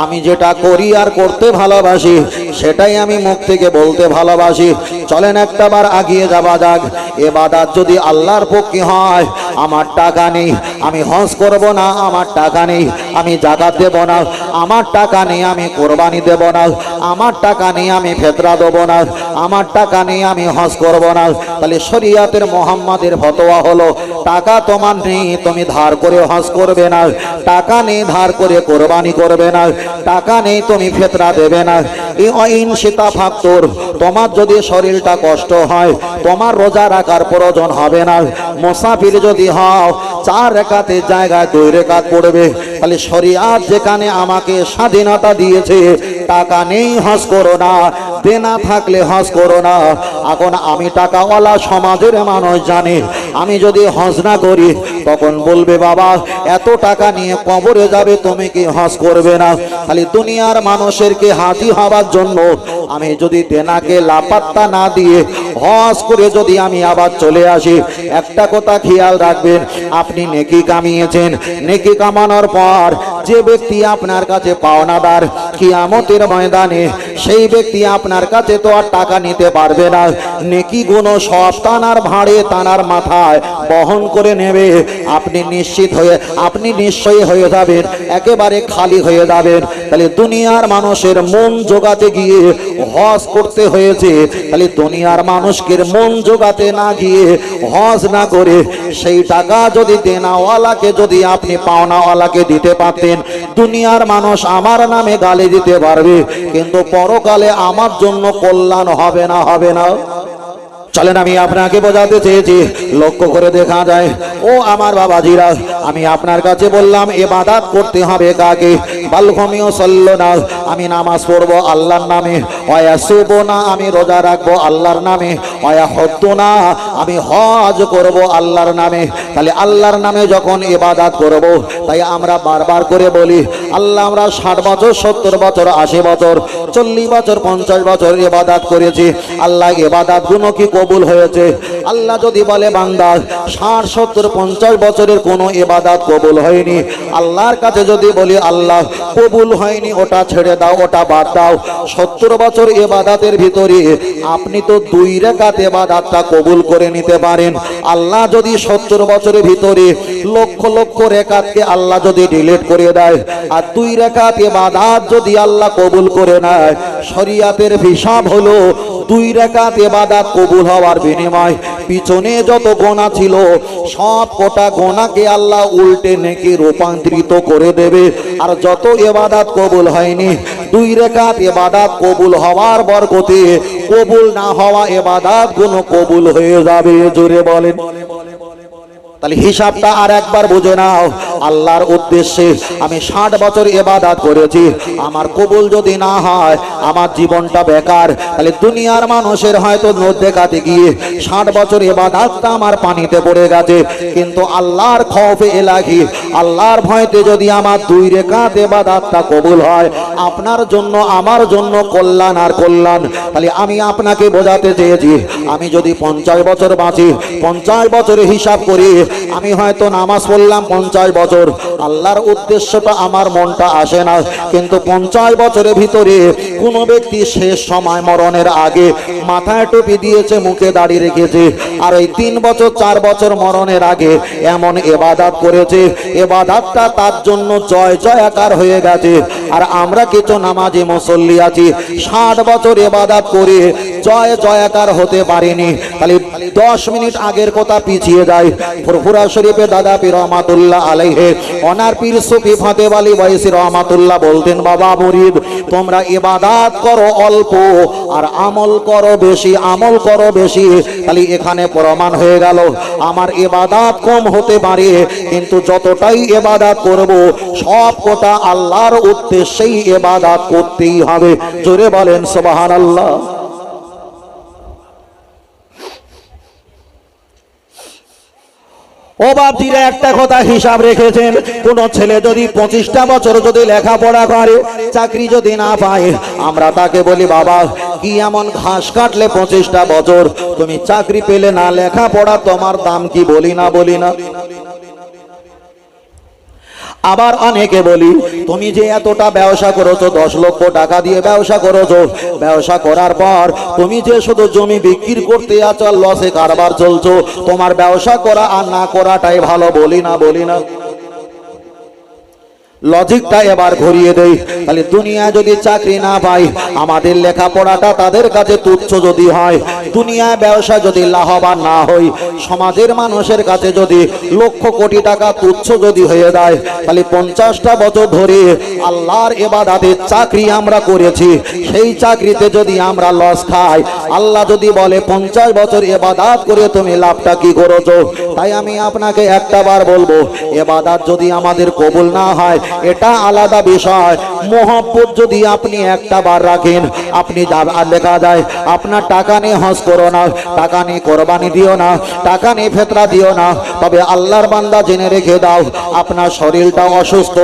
আমি যেটা করি আর করতে ভালোবাসি সেটাই আমি মুখ থেকে বলতে ভালোবাসি। চলেন একটাবার আগিয়ে যাওয়া যাক। ইবাদত যদি আল্লাহর পক্ষে হয়, আমার টাকা নেই আমি হজ করব না, আমার টাকা নেই আমি যাকাত দেব না, আমার টাকা নেই আমি কোরবানি দেব না, আমার টাকা নেই আমি ফিতরা দেব না, আমার টাকা নেই আমি হজ করব না, তাহলে শরীয়তের মুহাম্মাদের ফতোয়া হলো টাকা তোমার নেই তুমি ধার করে হজ করবে না, টাকা নেই ধার করে কোরবানি করবে না, টাকা নেই তুমি ফিতরা দেবে না। ইন শিতা ফাক্তর, তোমার যদি শরীরটা কষ্ট হয় তোমার রোজা রাখার প্রয়োজন হবে না। মুসাফির যদি হও 4 রাকাতের জায়গায় 2 রাকাত পড়বে। তাহলে শরীয়ত যেখানে আমাকে স্বাধীনতা দিয়েছে, টাকা নেই হজ করো না, দেনা থাকলে হজ করো না। এখন আমি টাকাওয়ালা সমাজের মানুষ জানি, আমি যদি হজ না করি তখন বলবে বাবা এত টাকা নিয়ে কবরে যাবে, তুমি কি হজ করবে না? খালি দুনিয়ার মানুষেরকে হাজি হওয়ার জন্য আমি যদি দেনাকে লাপাত্তা না দিয়ে হজ করে যদি আমি আবার চলে আসি, একটা কথা খেয়াল রাখবেন, আপনি নেকি কামিয়েছেন, নেকি কামানোর পর যে ব্যক্তি আপনার কাছে পাওনাদার, কিয়ামতের ময়দানে সেই ব্যক্তি আপনার কাছে তো আর টাকা নিতে পারবে না। নেকি গুলো সব তানার ভাঁড়ে তানার মাথায় বহন করে নেবে। আপনি নিশ্চয়ই হয়ে যাবেন, একেবারে খালি হয়ে যাবেন। তাহলে দুনিয়ার মানুষের মন জোগাতে গিয়ে হজ করতে হয়েছে। তাহলে দুনিয়ার মানুষকে মন জোগাতে না গিয়ে হজ না করে সেই টাকা যদি দেনাওয়ালাকে যদি আপনি পাওনাওয়ালাকে দিতে পারতেন, দুনিয়ার মানুষ আমার নামে গালি দিতে পারবে, কিন্তু পরকালে আমার জন্য কল্যাণ হবে না, হবে না। চলেন আমি আপনাকে বোঝাতে চেয়েছি, লক্ষ্য করে দেখা যায় ও আমার বাবাজিরা, আমি আপনার কাছে বললাম ইবাদত করতে হবে কাকে? বালঘমিও সল্লো না, আমি নামাজ পড়বো আল্লাহর নামে, ওয়াসুবো না আমি রোজা রাখবো আল্লাহর নামে, ওয়াহদ্দু না আমি হজ করব আল্লাহর নামে। তাহলে আল্লাহর নামে যখন ইবাদত করব, তাই আমরা বারবার করে বলি আল্লাহ আমরা 60 বছর 70 বছর 80 বছর 40 বছর 50 বছর ইবাদত করেছি, আল্লাহ ইবাদত গুলো কি কবুল হয়েছে? আল্লাহ যদি বলে বান্দা 60 70 50 বছরের কোনো ইবাদত কবুল হয়নি, আল্লাহর কাছে যদি বলি আল্লাহ কবুল হয়নি, ওটা ছেড়ে দাও, ওটা বাদ দাও। 70 বছর ইবাদতের ভিতরে আপনি তো 2 রাকাত ইবাদতটা কবুল করে নিতে পারেন। আল্লাহ যদি 70 বছরের ভিতরে লক্ষ লক্ষ রাকাতকে আল্লাহ যদি ডিলিট করে দেয়, আর 2 রাকাত ইবাদত যদি আল্লাহ কবুল করে নেয়, শরীয়তের হিসাব হলো 2 রাকাত ইবাদত কবুল হওয়ার বিনিময় পিছনে যত গোনা ছিল সব কোটা গোনাকে আল্লাহ উল্টে নেকি রূপান্তরিত করে দেবে। আর যত ইবাদত কবুল হয়নি, 2 রাকাত ইবাদত কবুল হওয়ার বরকতে কবুল না হওয়া ইবাদত গুলো কবুল হয়ে যাবে। জোরে বলেন। তাহলে হিসাবটা আর একবার বুঝে নাও, আল্লাহর উদ্দেশ্যে আমি 60 বছর ইবাদত করেছি, আমার কবুল যদি না হয় আমার জীবনটা বেকার। তাহলে দুনিয়ার মানুষের হয়তো নদে কাটে গিয়ে 60 বছর ইবাদতটা আমার পানিতে পড়ে গেছে, কিন্তু আল্লাহর খৌফে ইলাহি, আল্লাহর ভয়তে যদি আমার 2 রাকাত ইবাদতটা কবুল হয়, আপনার জন্য আমার জন্য কল্যাণ আর কল্যাণ। তাহলে আমি আপনাকে বোঝাতে চেয়েছি, আমি যদি 50 বছর বাঁচি, 50 বছরের হিসাব করি আমি হয়তো নামাজ পড়লাম 50 বছর, আল্লাহর উদ্দেশ্যটা আমার মনটা আসে না। কিন্তু 50 বছরের ভিতরে কোন ব্যক্তি শেষ সময় মরণের আগে মাথায় টুপি দিয়েছে, মুখে দাড়ি রেখেছে, আর এই 3 বছর 4 বছর মরণের আগে এমন ইবাদত করেছে, ইবাদতটা তার জন্য জয় জয়াকার হয়ে গেছে। আর আমরা কিছু নামাজি মুসল্লি আছি 60 বছর ইবাদত করে জয় জয়াকার হতে পারিনি। তাহলে 10 মিনিট আগের কথা পিছিয়ে যায়। ফুরফুরা শরীফে দাদা পীর রহমাতুল্লাহ আলাইহি ওনার পীর সুফি ফাতেহ আলী ওয়াইসি রহমাতুল্লাহ বলতেন, বাবা মুরিদ তোমরা ইবাদত করো অল্প আর আমল করো বেশি, আমল করো বেশি। তাহলে এখানে প্রমাণ হয়ে গেল আমার ইবাদত কম হতে পারে, কিন্তু যতটাই ইবাদত করব সব কটা আল্লাহর উদ্দেশ্যেই ইবাদত করতেই হবে। জোরে বলেন সুবহানাল্লাহ। ও বাপজিরা একটা কথা হিসাব রেখেছেন, কোন ছেলে যদি 25টা বছর যদি লেখাপড়া করে চাকরি যদি না পায়, আমরা তাকে বলি বাবা কি এমন ঘাস কাটলে 25টা বছর তুমি চাকরি পেলে না, লেখাপড়া তোমার দাম কি বলি না, বলি না। আবার অনেকে বলি তুমি যে এতটা ব্যবসা করেছো, 10 লক্ষ টাকা দিয়ে ব্যবসা করেছো, ব্যবসা করার পর তুমি যে শুধু জমি বিক্রি করতে আছো আর লসে কারবার চলছো, তোমার ব্যবসা করা আর না করাটাই ভালো। বলি না লজিকটা এবার ঘুরিয়ে দেই। তাহলে দুনিয়া যদি চাকরি না পাই, আমাদের লেখাপড়াটা তাদের কাছে তুচ্ছ যদি হয়, দুনিয়ায় ব্যবসা যদি লাভবান না হই, সমাজের মানুষের কাছে যদি লক্ষ কোটি টাকা তুচ্ছ যদি হয়ে যায়, তাহলে 50টা বছর ধরে আল্লাহর ইবাদতের চাকরি আমরা করেছি, সেই চাকরিতে যদি আমরা লস খাই, আল্লাহ যদি বলে 50 বছর ইবাদত করে তুমি লাভটা কি করেছো? তাই আমি আপনাকে একটা বার বলবো, ইবাদত যদি আমাদের কবুল না হয় এটা আলাদা বিষয়। মোহব্বত যদি আপনি একটা বার রাখেন, আপনি লেখা যায় আপনার টাকা নিয়ে হজ করো না, টাকা নিয়ে কোরবানি দিও না, টাকা নিয়ে ফেতরা দিও না, তবে আল্লাহর বান্দা জেনে রেখে দাও আপনার শরীরটা অসুস্থ,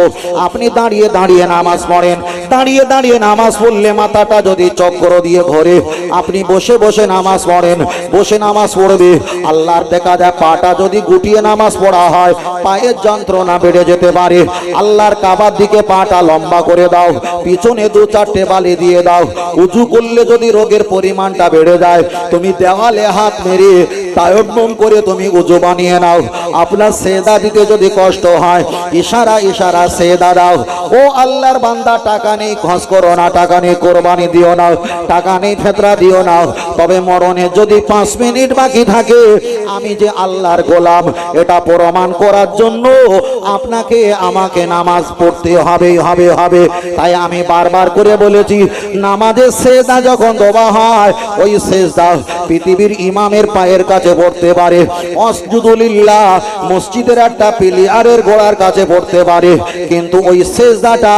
আপনি দাঁড়িয়ে দাঁড়িয়ে নামাজ পড়েন, দাঁড়িয়ে দাঁড়িয়ে নামাজ পড়লে মাথাটা যদি চক্র দিয়ে ঘোরে, আপনি বসে বসে নামাজ পড়েন, বসে নামাজ পড়বে, আল্লাহর দেখা যায় পাটা যদি গুটিয়ে নামাজ পড়া হয়, পায়ের যন্ত্রণা বেড়ে যেতে পারে। আল্লাহর কাবার দিকে পাটা লম্বা করে দাও, পিছনে 2-4টে বালি দিয়ে দাও, উজু করলে যদি রোগের পরিমাণটা বেড়ে যায়, তুমি দেওয়ালে হাত মেরে তায়াম্মুম করে তুমি উজু বানিয়ে নাও। আপনার সেজদা দিতে যদি কষ্ট হয়, ইশারা সেজদা দাও। ও আল্লাহর বান্দা, টাকা নেই খরচ করো না, টাকা নেই কোরবানি দিও না, টাকা নেই ফেতরা দিও না, তবে মরণে যদি 5 মিনিট বাকি থাকে, আমি যে আল্লাহর গোলাম এটা প্রমাণ করার জন্য আপনাকে আমাকে নামাজ পড়তে হবে। তাই আমি বারবার করে বলেছি, নামাজের সেজদা যখন দেওয়া হয়, ওই সেজদা পৃথিবীর ইমামের পায়ের কাছে পড়তে পারে, আসজুদুলিল্লাহ মসজিদের একটা পিলিয়ারের গোড়ার কাছে পড়তে পারে, কিন্তু ওই সেজদাটা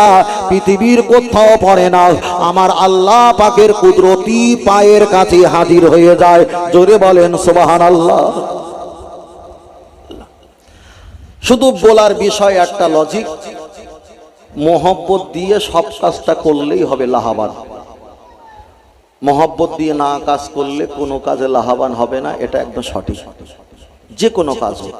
পৃথিবীর কোথাও পড়ে না, আমার আল্লাহ পাকের কুদরতি পায়ের কাছে হাজির হয়ে যায়। জোরে বলেন সুবহানাল্লাহ। শুধু বলার বিষয় একটা লজিক, মোহব্বত দিয়ে সব কাজটা করলেই হবে লাভবান, মোহব্বত দিয়ে না কাজ করলে কোনো কাজে লাভবান হবে না, এটা একদম সঠিক। যে কোনো কাজ হোক,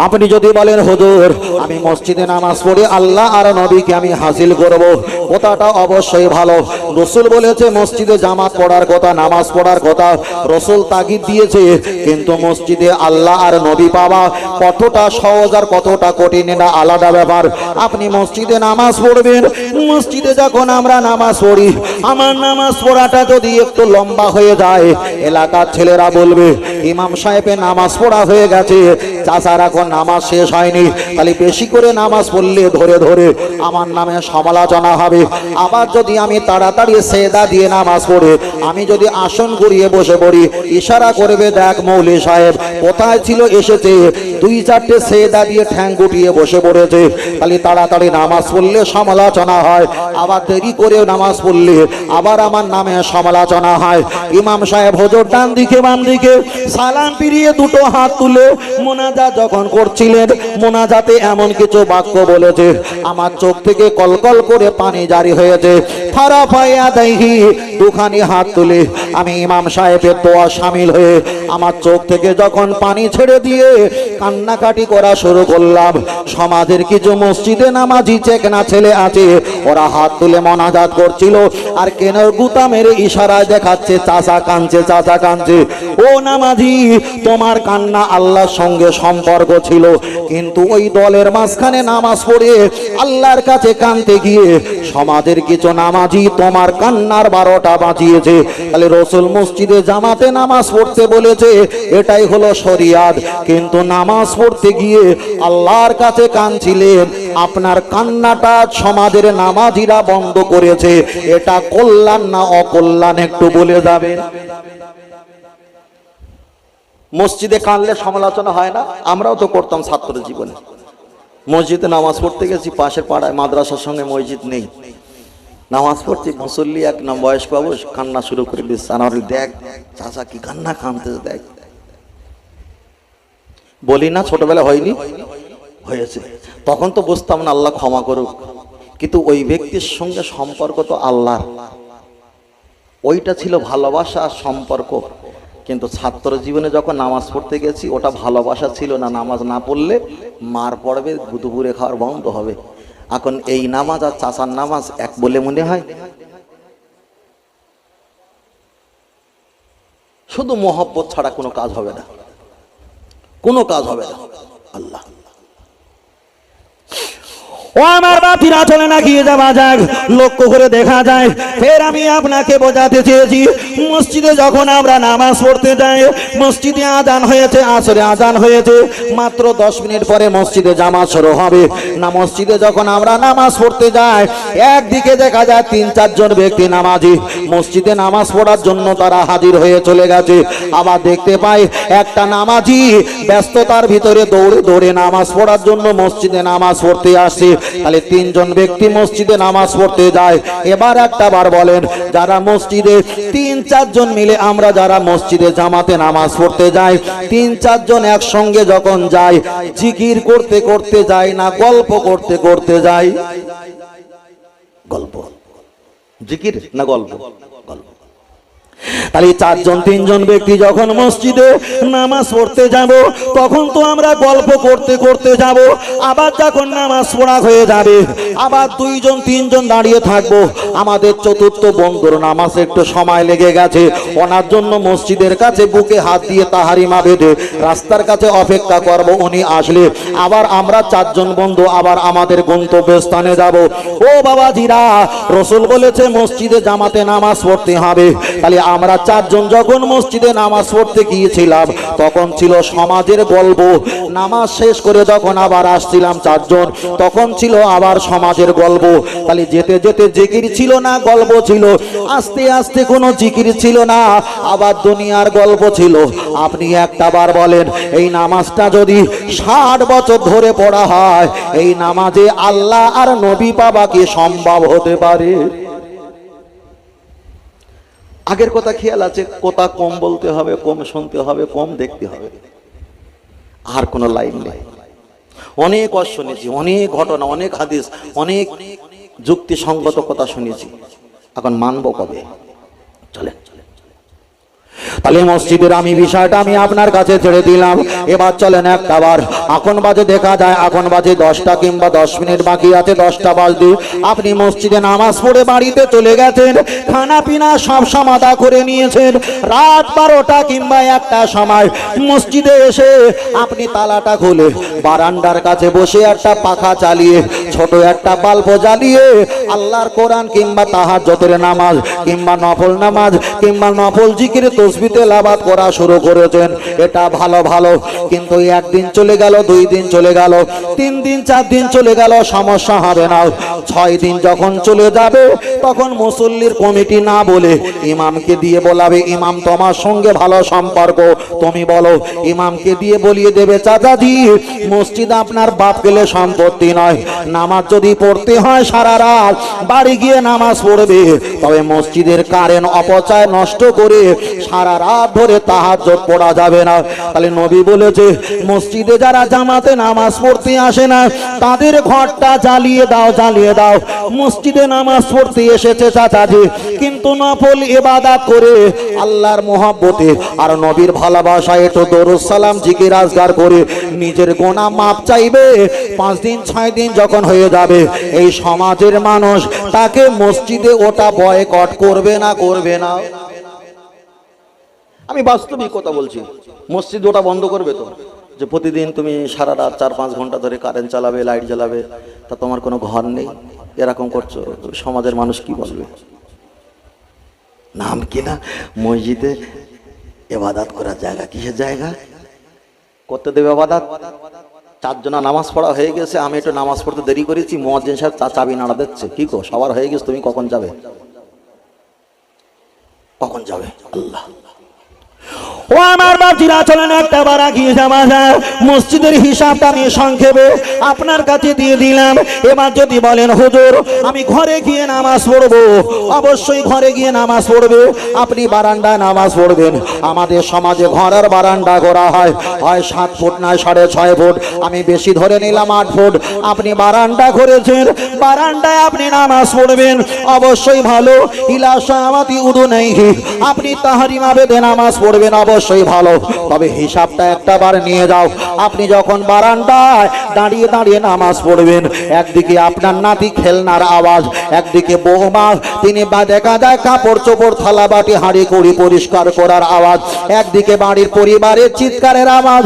আপনি যদি বলেন হুজুর আমি মসজিদে নামাজ পড়ি আল্লাহ আর নবীকে আমি হাসিল করব, কথাটা অবশ্যই ভালো। রাসূল বলেছে মসজিদে জামাত পড়ার কথা, নামাজ পড়ার কথা, রাসূল তাগিদ দিয়েছে, কিন্তু মসজিদে আল্লাহ আর নবী পাওয়া কতটা সহজ আর কতটা কঠিন এটা আলাদা ব্যাপার। আপনি মসজিদে নামাজ পড়বেন, মসজিদে যখন আমরা নামাজ পড়ি, আমার নামাজ পড়াটা যদি একটু লম্বা হয়ে যায়, এলাকার ছেলেরা বলবে ইমাম সাহেবের নামাজ পড়া হয়ে গেছে, চাচারা এখন নামাজ শেষ হয়নি, তাহলে বেশি করে নামাজ পড়লে ধরে ধরে আমার নামে সমালোচনা হবে। আবার যদি আমি তাড়াতাড়ি সেজদা দিয়ে নামাজ পড়ে আমি যদি আসন ঘুরিয়ে বসে পড়ি, ইশারা করবে দেখ মৌলী সাহেব কোথায় ছিল, এসেছে, 2-4টে সেজদা দিয়ে ঠ্যাং গুটিয়ে বসে পড়েছে, তাহলে তাড়াতাড়ি নামাজ পড়লে সমালোচনা হয়, আবার দেরি করে নামাজ পড়লে আবার আমার নামে সমালোচনা হয়। ইমাম সাহেব হুজুর ডান দিকে বাম দিকে সালাম ফিরিয়ে দুটো হাত তুলে মোনাজাত যখন করছিলেন, মোনাজাতে এমন কিছু বাক্য বলেছে আমার চোখ থেকে কলকল করে পানি জারি হয়েছে। ফারাফায়া দাইহি, দুখানি হাত তুলে আমি ইমাম সাহেবের দোয়া শামিল হয়ে আমার চোখ থেকে যখন পানি ছেড়ে দিয়ে কান্নাকাটি করা শুরু করলাম, সমাজের কিছু মসজিদে নামাজি চেকনা ছেলে আছে, ওরা হাত তুলে মোনাজাত করছিল আর কেনার গুতা মেরে ইশারায় দেখাচ্ছে চাচা কাঁদছে, চাচা কাঁদছে। ও নামাজি, তোমার কান্না আল্লাহর সঙ্গে সম্পর্ক ছিল, কিন্তু ওই দলের মাঝখানে নামাজ পড়ে আল্লাহর কাছে কাঁদতে গিয়ে সমাজের কিছু নামাজি তোমার কান্নার 12টা বাজিয়েছে। তাহলে রাসূল মসজিদে জামাতে নামাজ পড়তে বলেছে, এটাই হলো শরিয়াত, কিন্তু নামাজ পড়তে গিয়ে আল্লাহর কাছে কাঁদছিলেন, আপনার কান্নাটা সমাজের নামাজিরা বন্ধ করেছে, এটা কল্যাণ না অকল্যাণ একটু বলে যাবেন? মসজিদে কাঁদলে সমালোচনা হয় না? আমরাও তো করতাম ছাত্র জীবনে, মসজিদে নামাজ পড়তে গেছি, পাশের পাড়ায় মাদ্রাসার সঙ্গে মসজিদ নেই, নামাজ পড়ছি, মুসল্লি এক নাম বয়স্ক বাবু কান্না শুরু করে দিচ্ছে, আনার দেখ চাচা কি কান্না কাঁদতে, দেখ। বলি না ছোটবেলা হয়নি, হয়েছে, তখন তো বুঝতাম না, আল্লাহ ক্ষমা করুক, কিন্তু ওই ব্যক্তির সঙ্গে সম্পর্ক তো আল্লাহর, ওইটা ছিল ভালোবাসা সম্পর্ক। কিন্তু ছাত্র জীবনে যখন নামাজ পড়তে গেছি ওটা ভালোবাসা ছিল না, নামাজ না পড়লে মার পড়বে, দুপুরে খাওয়ার বন্ধ হবে। এখন এই নামাজ আর চাচার নামাজ এক বলে মনে হয়। শুধু মহব্বত ছাড়া কোনো কাজ হবে না, কোনো কাজ হবে না। আল্লাহ ও আমার বাতিরা, চলে না গিয়ে যাওয়া যাক। লক্ষ্য করে দেখা যায়, ফের আমি আপনাকে বোঝাতে চেয়েছি, মসজিদে যখন আমরা নামাজ পড়তে যাই, মসজিদে আজান হয়েছে, আসরে আজান হয়েছে, মাত্র 10 মিনিট পরে মসজিদে জামাত শুরু হবে না। মসজিদে যখন আমরা নামাজ পড়তে যাই, একদিকে দেখা যায় 3-4 জন ব্যক্তি নামাজি মসজিদে নামাজ পড়ার জন্য তারা হাজির হয়ে চলে গেছে। আবার দেখতে পাই একটা নামাজি ব্যস্ততার ভিতরে দৌড়ে দৌড়ে নামাজ পড়ার জন্য মসজিদে নামাজ পড়তে আসছে। তাহলে 3 জন ব্যক্তি মসজিদে নামাজ পড়তে যায়। এবার একটা বার বলেন, যারা মসজিদে 3-4 জন মিলে আমরা যারা মসজিদে জামাতে নামাজ পড়তে যাই, 3-4 জন একসঙ্গে যখন যাই, জিকির করতে করতে যাই না গল্প করতে করতে যাই? গল্প। জিকির না গল্প? গল্প। তাহলে 4 জন 3 জন ব্যক্তি যখন মসজিদে নামাজ পড়তে যাব, তখন তো আমরা গল্প করতে করতে যাব। আবার যখন নামাজ পড়া হয়ে যাবে, আবার 2 জন 3 জন দাঁড়িয়ে থাকবো। আমাদের চতুর্থ বন্ধুর নামাজ একটু সময় লেগে গেছে, ওনার জন্য মসজিদের কাছে বুকে হাত দিয়ে তাহারিমা বেঁধে রাস্তার কাছে অপেক্ষা করব, উনি আসলে আবার আমরা 4 জন বন্ধু আবার আমাদের গন্তব্যস্থানে যাব। ও বাবাজিরা, রাসূল বলেছে মসজিদে জামাতে নামাজ পড়তে হবে। তাহলে আমরা 4 জন যখন মসজিদে নামাজ পড়তে গিয়েছিলাম, তখন ছিল সমাজের গল্প। নামাজ শেষ করে যখন আবার আসছিলাম 4 জন, তখন ছিল আবার সমাজের গল্প। তাহলে যেতে যেতে জিকির ছিল না, গল্প ছিল। আস্তে আস্তে কোনো জিকির ছিল না, আবার দুনিয়ার গল্প ছিল। আপনি একটা বার বলেন, এই নামাজটা যদি 60 বছর ধরে পড়া হয়, এই নামাজে আল্লাহ আর নবী পাওয়া কি সম্ভব হতে পারে? আগের কথা খেয়াল আছে, কথা কম বলতে হবে, কম শুনতে হবে, কম দেখতে হবে, আর কোনো লাইন নেই। অনেক কথা শুনেছি, অনেক ঘটনা, অনেক হাদিস, অনেক যুক্তিসঙ্গত কথা শুনেছি। এখন মানবো কবে? চলেন। তাহলে মসজিদের আমি বিষয়টা আমি আপনার কাছে ছেড়ে দিলাম। এবার চলেন একটা বার, এখন বাজে দেখা যায়, এখন বাজে 10টা কিংবা 10 মিনিট বাকি আছে 10টা বাজতে। আপনি মসজিদে নামাজ পড়ে বাড়িতে চলে গেছেন, খানা পিনা সব সমাধা করে নিয়েছেন। রাত 12টা কিংবা 1টা সময় মসজিদে এসে আপনি তালাটা খুলে বারান্দার কাছে বসে একটা পাখা চালিয়ে, ছোট একটা বাল্ব জ্বালিয়ে আল্লাহর কোরআন কিংবা তাহাজ্জুদের নামাজ কিংবা নফল নামাজ কিংবা নফল জিকির তসবিহ তেলাওয়াত করা শুরু করেছেন। এটা ভালো ভালো, কিন্তু একদিন চলে গেল, 2 দিন চলে গেল, 3 দিন 4 দিন চলে গেল, সমস্যা হবে না। 6 দিন যখন চলে যাবে, তখন মুসল্লির কমিটি না বলে ইমামকে দিয়ে বলাবে, ইমাম তোমার সঙ্গে ভালো সম্পর্ক, তুমি বলো। ইমামকে দিয়ে বলিয়ে দেবে, চাচাজি মসজিদ আপনার বাপ গেলে সম্পত্তি নয়, নামাজ যদি পড়তে হয় সারা রাত বাড়ি গিয়ে নামাজ পড়বে, তবে মসজিদের কারেন্ট অপচয় নষ্ট করে সারা রাত ধরে তাহাজ্জুদ পড়া যাবে না। তাহলে নবী বলেছে, মসজিদে যারা জামাতে নামাজ পড়তে আসে না, তাদের ঘরটা জ্বালিয়ে দাও, জ্বালিয়ে দাও। মসজিদে নামাজ পড়তে এসেছে চাচাজি, কিন্তু নফল ইবাদত করে আল্লাহর মহব্বতে আর নবীর ভালোবাসায় একটু দরুদ সালাম জিকির আজকার করে নিজের গুনাহ মাপ চাইবে। 5 দিন 6 দিন যখন হয়ে যাবে, এই সমাজের মানুষ তাকে মসজিদে ওটা বয়কট করবে না, করবে না? আমি বাস্তবিক কথা বলছি। মসজিদ ওটা বন্ধ করবে তো, যে প্রতিদিন তুমি সারা রাত 4-5 ঘন্টা ধরে কারেন্ট চালাবে, লাইট জ্বালাবে, তা তোমার কোনো ঘর নেই, এরকম করছো, সমাজের মানুষ কি বলবে? নাম কি না মসজিদে ইবাদত করার জায়গা, কিসের জায়গা? করতে দেবে ইবাদত? 4 জনা নামাজ পড়া হয়ে গেছে, আমি একটু নামাজ পড়তে দেরি করেছি, মুয়াজ্জিন সাহেব চাবি নাড়া দিচ্ছে, কি গো সবার হয়ে গেছে, তুমি কখন যাবে? কখন যাবে? আল্লাহ। ও আমার বাপজিরা, চলেন একটা বার এগিয়ে যাওয়া যায়। মসজিদের হিসাবটা আমি সংক্ষেপে আপনার কাছে দিয়ে দিলাম। এবার যদি বলেন, হুজুর আমি ঘরে গিয়ে নামাজ পড়বো, অবশ্যই ঘরে গিয়ে নামাজ পড়বে। আপনি বারান্দায় নামাজ পড়বেন। আমাদের সমাজে ঘরের বারান্দা করা হয়, হয় 7 ফুট নয় 6.5 ফুট, আমি বেশি ধরে নিলাম 8 ফুট। আপনি বারান্দা করেছেন, বারান্দায় আপনি নামাজ পড়বেন, অবশ্যই ভালো। ইলা শামাতি উদুনাইহি, আপনি তাহরিমা বেঁধে নামাজ পড়বেন, অবশ্যই অবশ্যই ভালো, তবে হিসাবটা একটাবার নিয়ে যাও। আপনি যখন বারান্দায় দাঁড়িয়ে দাঁড়িয়ে নামাজ পড়বেন, একদিকে আপনার নাতি খেলনার আওয়াজ, একদিকে বৌমা তিনি বা দেখা যায় কাপড় চোপড় থালা বাটি হাঁড়ি কুড়ি পরিষ্কার করার আওয়াজ, একদিকে বাড়ির পরিবারের চিৎকারের আওয়াজ,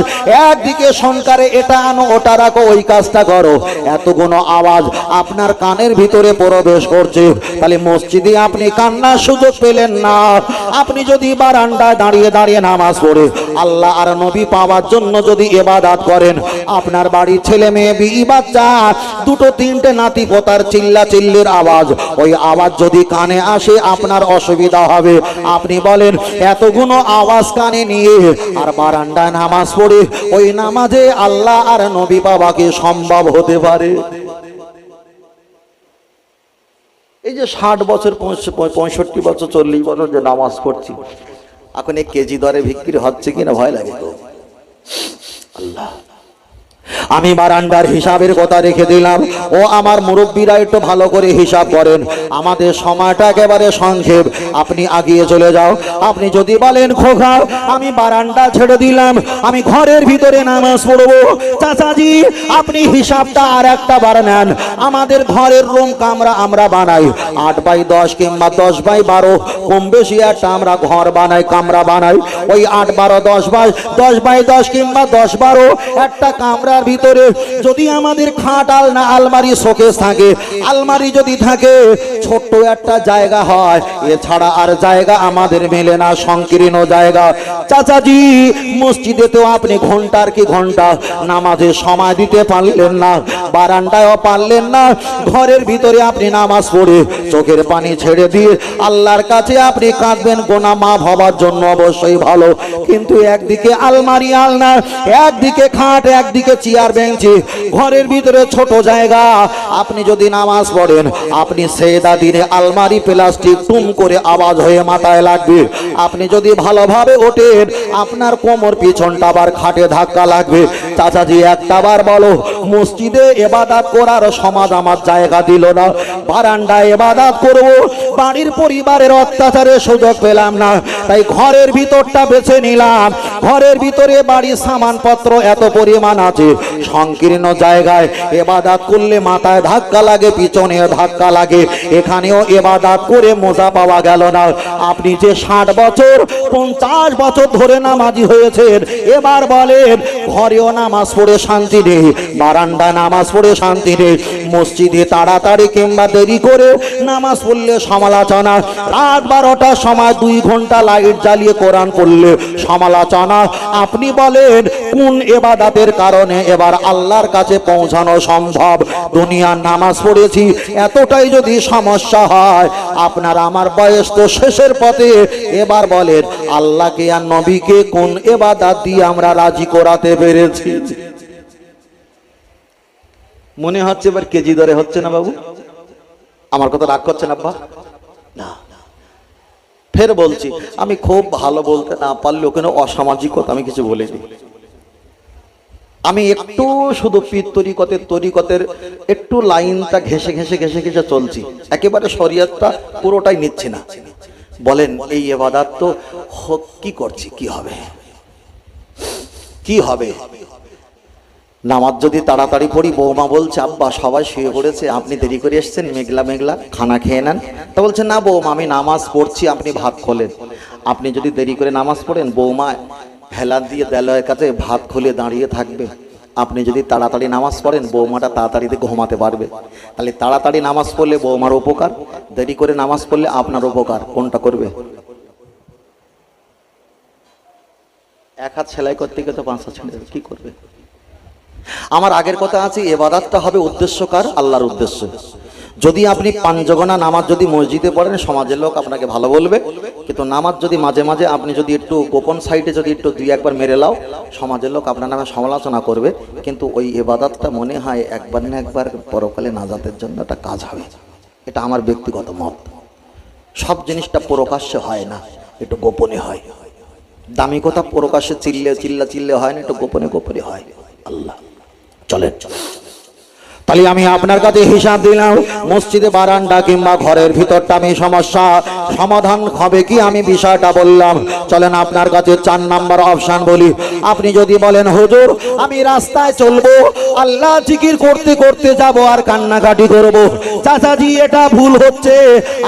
একদিকে সংসারে এটা আনো ওটা রাখো ওই কাজটা করো, এতগুলো আওয়াজ আপনার কানের ভিতরে প্রবেশ করছে। তাহলে মসজিদে আপনি কান্নার সুযোগ পেলেন না। আপনি যদি বারান্দায় দাঁড়িয়ে দাঁড়িয়ে নামাজ পড়ে আল্লাহ আর নবী পাওয়ার জন্য যদি ইবাদত করেন, আপনার বাড়ির ছেলে মেয়ে বিবি বাচ্চা দুটো তিনটে নাতি পোতার চিল্লা চিল্লির আওয়াজ, ওই আওয়াজ যদি কানে আসে আপনার অসুবিধা হবে। আপনি বলেন এতগুলো আওয়াজ কানে নিয়ে আর বারান্দায় নামাজ পড়ে ওই নামাজে আল্লাহ আর নবী পাওয়া কি সম্ভব হতে পারে? এই যে 60 বছর 65 বছর 40 বছর যে নামাজ পড়ছি, এখন এই কেজি দরে বিক্রি হচ্ছে কিনা ভয় লাগে তো। আল্লাহ, আমি বারান্দার হিসাবের কথা রেখে দিলাম। ও আমার মুরব্বীরা একটু ভালো করে হিসাব করেন, আমাদের সময়টা একেবারে সংক্ষেপ। আপনি আগিয়ে চলে যাও। আপনি যদি বলেন খোকা আমি বারান্দা ছেড়ে দিলাম, আমি ঘরের ভিতরে নামাজ পড়বো, চাচাজি আপনি হিসাবটা আর একটা বার নেন। আমাদের ঘরের রুম কামরা আমরা বানাই 8x10 কিংবা 10x12, কম বেশি একটা আমরা ঘর বানাই, কামরা বানাই। ওই 8-12 10x10 কিংবা 10-12 একটা কামরা ভিতরে যদি আমাদের খাট আলনা আলমারি শোকেস থাকে, আলমারি যদি থাকে ছোট্ট একটা জায়গা হয়, এছাড়া আর জায়গা আমাদের মেলে না, সংকীর্ণ জায়গা। চাচাজি মসজিদে তো আপনি ঘন্টার কি ঘন্টা নামাজে সময় দিতে পারলেন না, বারান্দায়ও পারলেন না, ঘরের ভিতরে আপনি নামাজ পড়ে চোখের পানি ছেড়ে দিয়ে আল্লাহর কাছে আপনি কাঁদবেন গোনা মাফ হবার জন্য, অবশ্যই ভালো। কিন্তু একদিকে আলমারি আলনা, একদিকে খাট, একদিকে চেয়ার বেঞ্চি, ঘরের ভিতরে ছোট জায়গা, আপনি যদি নামাজ পড়েন আপনি সেদা দিনে আলমারি প্লাস্টিক টুম করে আওয়াজ হয়ে মাথায় লাগবে। আপনি যদি ভালোভাবে ওঠেন আপনার কোমর পিছনটা আবার খাটে ধাক্কা লাগবে। চাচাজি একটাবার বলো মসজিদে ইবাদত করার সমাজ আমার জায়গা দিল না, বারান্দায় ইবাদত করব, বাড়ির পরিবারের অত্যাচারে সুযোগ পেলাম না, তাই ঘরের ভিতরটা বেছে নিলাম। ঘরের ভিতরে বাড়ির সামানপত্র এত পরিমাণ আছে, সংকীর্ণ জায়গায় ইবাদত করলে মাথায় ধাক্কা লাগে, পিছনে ধাক্কা লাগে, এখানেও ইবাদত করে মজা পাওয়া গেল না। আপনি যে 60 বছর 50 বছর ধরে নামাজি হয়েছেন, এবার বলেন ঘরেও নামাজ পড়ে শান্তি নেই, বারান্দায় নামাজ পড়ে শান্তি নেই, মসজিদে তাড়াতাড়ি কিংবা দেরি করে নামাজ পড়লে সমালোচনা, রাত 12টার সময় 2 ঘন্টা লাইট জ্বালিয়ে কোরআন পড়লে সমালোচনা। আপনি বলেন কোন ইবাদতের কারণে এবার আল্লাহর কাছে পৌঁছানো সম্ভব? দুনিয়ার নামাজ পড়েছি এতটাই যদি সমস্যা হয়, আপনার আমার বয়স তো শেষের পথে, এবার বলেন আল্লাহকে আর নবীকে কোন ইবাদত দিয়ে আমরা রাজি করাতে পেরেছি? মনে হচ্ছে এবার কেজি দরে হচ্ছে না বাবু? আমার কথা রাগ করছেন আব্বা? না, ফের বলছি, আমি খুব ভালো বলতে না পারলেও কেন অসামাজিকতা আমি কিছু বলিনি। আমি একটু শুধু পীর তরিকতের একটু লাইনটা ঘেসে ঘেসে ঘেসে ঘেসে চলছি, একেবারে শরীয়তটা পুরোটাই নিচ্ছি না। বলেন এই ইবাদত তো কি করছি, কি হবে? কি হবে? নামাজ যদি তাড়াতাড়ি পড়ি, বৌমা বলছে আব্বা সবাই শুয়ে পড়েছে, আপনি দেরি করে এসছেন, মেঘলা মেঘলা খানা খেয়ে নেন। তা বলছে না বৌমা আমি নামাজ পড়ছি, আপনি ভাত খোলেন। আপনি যদি দেরি করে নামাজ পড়েন, বৌমা হেলা দিয়ে দেওয়ালের কাছে ভাত খুলে দাঁড়িয়ে থাকবে। আপনি যদি তাড়াতাড়ি নামাজ পড়েন, বৌমাটা তাড়াতাড়িতে ঘুমাতে পারবে। তাহলে তাড়াতাড়ি নামাজ পড়লে বৌমার উপকার, দেরি করে নামাজ পড়লে আপনার উপকার, কোনটা করবে? এক হাত সেলাই করতে গিয়ে তো 5 হাত ছেড়ে কি করবে? আমার আগের কথা আছে, ইবাদতটা হবে উদ্দেশ্যকার, আল্লাহর উদ্দেশ্য। যদি আপনি 5 ওয়াক্ত নামাজ যদি মসজিদে পড়েন, সমাজের লোক আপনাকে ভালো বলবে, কিন্তু নামাজ যদি মাঝে মাঝে আপনি যদি একটু গোপন সাইডে যদি একটু 2-1 মেরে লাও, সমাজের লোক আপনার নামে সমালোচনা করবে, কিন্তু ওই ইবাদতটা মনে হয় একবার না একবার পরকালে নাজাতের জন্য একটা কাজ হবে। এটা আমার ব্যক্তিগত মত। সব জিনিসটা প্রকাশ্যে হয় না, একটু গোপনে হয়। দামি কথা প্রকাশ্যে চিল্লে হয় না, একটু গোপনে গোপনে হয়। আল্লাহ চলেন। তাহলে আমি আপনার কাছে হিসাব দিলাম, মসজিদে বারান্দা কিংবা ঘরের ভিতরটা আমি সমস্যা সমাধান হবে কি আমি বিষয়টা বললাম। চলেন আপনার কাছে 4 নাম্বার অপশন বলি। আপনি যদি বলেন হুজুর আমি রাস্তায় চলবো, আল্লাহ জিকির করতে করতে যাব আর কান্নাকাটি করব, চাচাজি এটা ভুল হচ্ছে।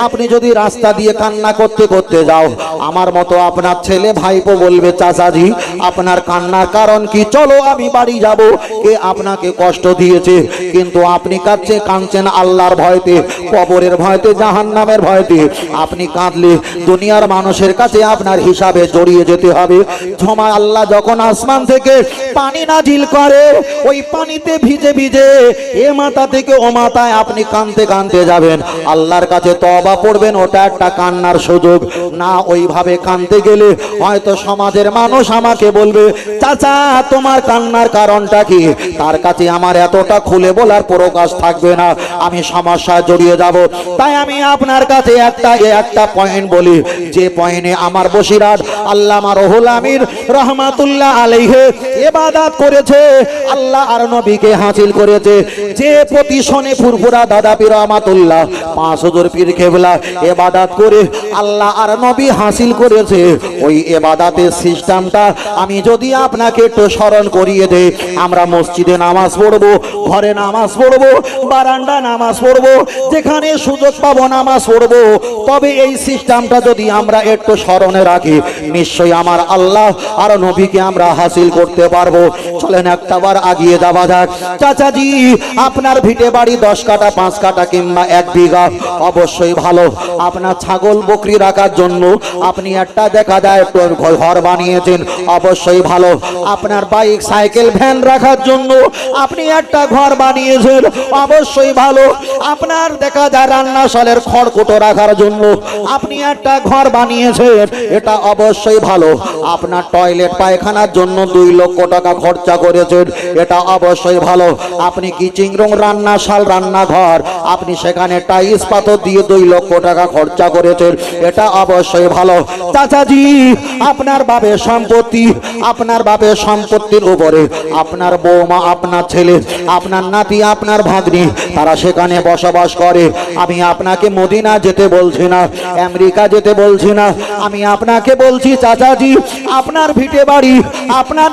আপনি যদি রাস্তা দিয়ে কান্না করতে করতে যাও, আমার মতো আপনার ছেলে ভাইপো বলবে চাচাজি আপনার কান্নার কারণ কি, চলো আমি বাড়ি যাব, কে আপনাকে কষ্ট দিয়েছে। কিন্তু আপনি কাঁদছেন আল্লাহর ভয়তে, কবরের ভয়তে, জাহান্নামের ভয়তে। আপনি কাঁদলে দুনিয়ার মানুষের কাছে আপনার হিসাবে জড়িয়ে যেতে হবে। সময় আল্লাহ যখন আসমান থেকে পানি নাজিল করে, ওই পানিতে ভিজে ভিজে এ মাথা থেকে ও মাথায় আপনি কাঁদতে কাঁদতে যাবেন, আল্লাহর কাছে তওবা পড়বেন, ওটা একটা কান্নার সুযোগ না। ওইভাবে কাঁদতে গেলে হয়তো সমাজের মানুষ আমাকে বলবে চাচা তোমার কান্নার কারণটা কি, তার কাছে আমার এতটা খুলে বলার প্রকাশ থাকবে না, আমি সমস্যায় জড়িয়ে যাব। তাই আমি আপনার কাছে একটা পয়েন্ট বলি, যে পয়েন্টে আমার বসিরাত আল্লামা রুহুল আমিন রহমাতুল্লাহ আলাইহি ইবাদত করেছে, আল্লাহ আর নবীকে হাসিল করেছে। যে প্রতি শনি ফুরফুরা দাদা পীর রহমাতুল্লাহ 5 হুজুর পীর কেবলা ইবাদত করে আল্লাহ আর নবী হাসিল করেছে, ওই ইবাদতের সিস্টেমটা আমি যদি আপনাকে একটু স্মরণ করিয়ে দেই। আমরা মসজিদে নামাজ পড়বো, ঘরে নামাজ পড়বো, বারান্দা নামাজ পড়বো, যেখানে সুযোগ পাবো নামাজ পড়বো। তবে এই সিস্টেমটা যদি আমরা একটু স্মরণে রাখি, নিশ্চয়ই আমার আল্লাহ আর নবীকে আমরা হাসিল করতে পারবো। চলেন একটাবার আগিয়ে যাওয়া যাক। চাচাজি আপনার ভিটে বাড়ি 10 কাঠা 5 কাঠা কিংবা 1 বিঘা, অবশ্যই ভালো। আপনার ছাগল বকরি রাখার জন্য আপনি একটা দেখা যায় ঘর বানিয়েছেন, অবশ্যই ভালো। আপনার বাইক সাইকেল ভ্যান রাখার জন্য আপনি একটা ঘর বানিয়েছেন, অবশ্যই ভালো। আপনার দেখা যায় রান্নাশালের খড়কুটো রাখার জন্য আপনি একটা ঘর বানিয়েছেন, এটা অবশ্যই ভালো। আপনার টয়লেট পায়খানার জন্য 2 লক্ষ টাকা খরচা করেছেন, এটা অবশ্যই ভালো। আপনি কিচিং রুম, রান্নাশাল, রান্নাঘর, আপনি সেখানে টাইলস পাথর দিয়ে 2 লক্ষ টাকা খরচা করেছেন, এটা অবশ্যই ভালো। চাচাজি আপনার বাপের সম্পত্তি, আপনার বাপের সম্পত্তির উপরে আপনার বৌমা, আপনার ছেলে, আপনার নাতি, আপনার ভাগ্নি তারা সেখানে বসবাস করে। আমি আপনাকে মদিনা যেতে বলছি না, আমেরিকা যেতে বলছি না, আমি আপনাকে বলছি চাচাজি আপনার ভিটে বাড়ি, আপনার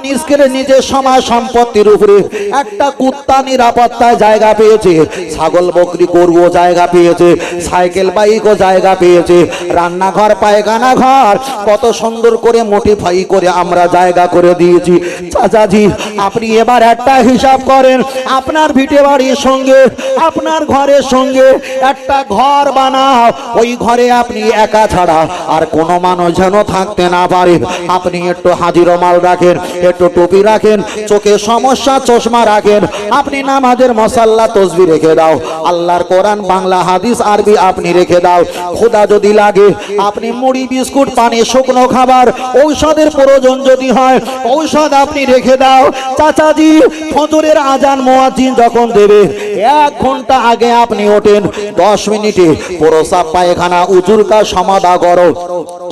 নিজের সমাজ সম্পত্তির উপরে একটা কুত্তা নিরাপত্তায় জায়গা পেয়েছে, ছাগল বকরি গরুও জায়গা পেয়েছে, সাইকেল বাইকও জায়গা পেয়েছে, রান্নাঘর পায়খানা ঘর কত সুন্দর করে মডিফাই করে আমরা জায়গা করে দিয়েছি। চাচাজি আপনি এবার একটা হিসাব করেন, আপনার ভিটে বাড়ির সঙ্গে আপনার ঘরের সঙ্গে একটা ঘর বানাও, ওই ঘরে আপনি একা ছাড়া আর কোনো মানুষ যেন থাকতে না পারে। আপনি একটু হাজির মাল রাখেন, একটু টুপি রাখেন, চোখে সমস্যা চশমা রাখেন, আপনি নামাজের মশাল্লা তসবি রেখে দাও, আল্লাহর কোরআন বাংলা হাদিস আরবি আপনি রেখে দাও। খোদা যদি লাগে আপনি মুড়ি বিস্কুট পানি শুকনো খাবার ঔষধের প্রয়োজন যদি হয় ঔষধ আপনি রেখে দাও। চাচাজি ফজরের আজান মুয়াজ্জিন যখন দেবে 1 ঘন্টা আগে আপনি ওঠেন, 10 মিনিটে প্রসাব পায়খানা উজুর কাজ সমাধা করো,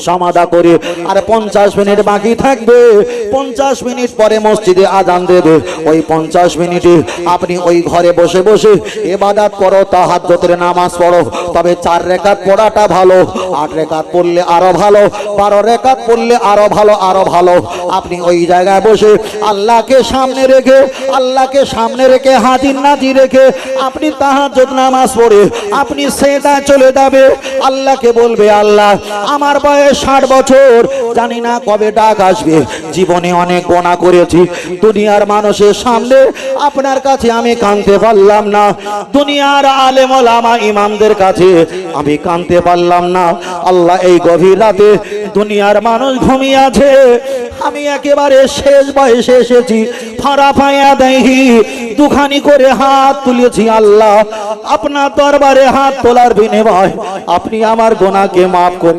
সমাধা করে আর 50 মিনিট বাকি থাকবে, 50 মিনিট পরে মসজিদে আজান দেবে, ওই 50 মিনিটে আপনি ওই ঘরে বসে বসে ইবাদত করো, তাহাজ্জুদের নামাজ পড়ো। তবে 4 রাকাত পড়াটা ভালো, 8 রাকাত পড়লে আরো ভালো, 12 রাকাত পড়লে আরো ভালো, আরো ভালো। আপনি ওই জায়গায় বসে আল্লাহকে সামনে রেখে হাজির নাজির রেখে আপনি তাহাজ্জুদ নামাজ পড়ে আপনি সেজদায় চলে যাবে, আল্লাহকে বলবে আল্লাহ আমার বয়স 60 বছর, জানি না কবে ডাক আসবে, জীবনে অনেক গুনাহ করেছি, দুনিয়ার মানুষের সামনে আপনার কাছে আমি কাঁদতে পারলাম না, দুনিয়ার আলেম ওলামা ইমামদের কাছে আমি কাঁদতে পারলাম না। আল্লাহ এই গভীর রাতে দুনিয়ার মানুষ ঘুমিয়ে আছে, আমি একেবারে শেষ বয়সে এসেছি, ফাড়া পায়া দেখি দুখানি করে হাত তুলেছি, আল্লাহ আপনার দরবারে হাত তোলার বিনিময় আপনি আমার গুনাহকে মাফ করে